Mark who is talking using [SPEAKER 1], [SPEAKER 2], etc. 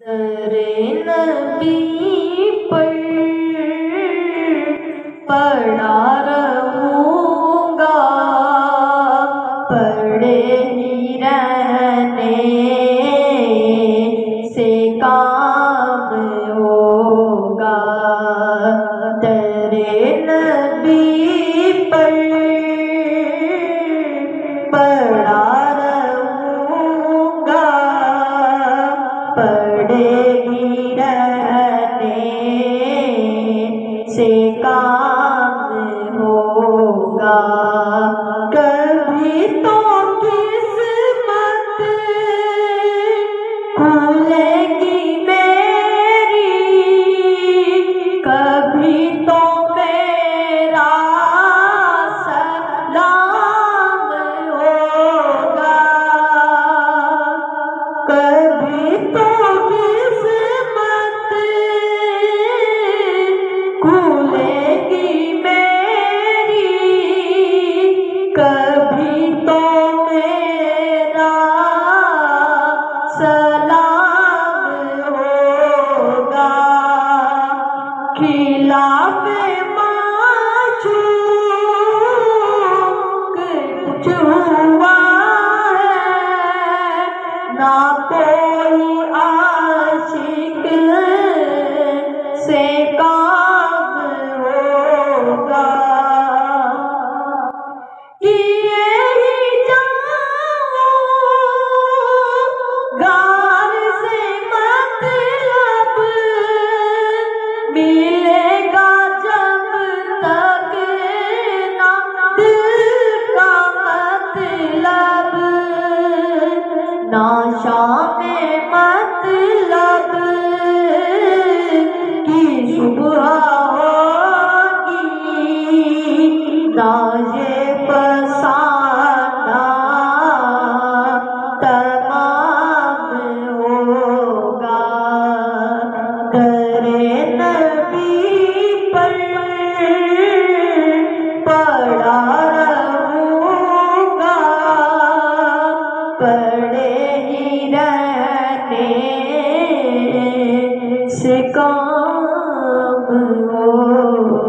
[SPEAKER 1] दरे नबी पर पड़ा रहूँगा, पड़े ही रहने से काम होगा। दरे नबी पर पड़ा रहूँगा, पड़े ही रहने से काम होगा। कभी तो किस्मत खुलेगी मेरी, कभी तो मेरा सलाम होगा। कभी तो किस्मत खुलेगी मेरी, कभी तो मेरा सलाम होगा। खिलाफे माशूक कुछ हुआ है, ना कोई आशिक से काम होगा। किए ही जाऊं गार से मतलब, मिलेगा जब तक ना दिल का मतलब, नाशा में मतलब की सुबह होगी, ना ये फसाना तमाम होगा। दरे नबी पर पड़ा रहूँगा, पड़े ही रहने से काम हो।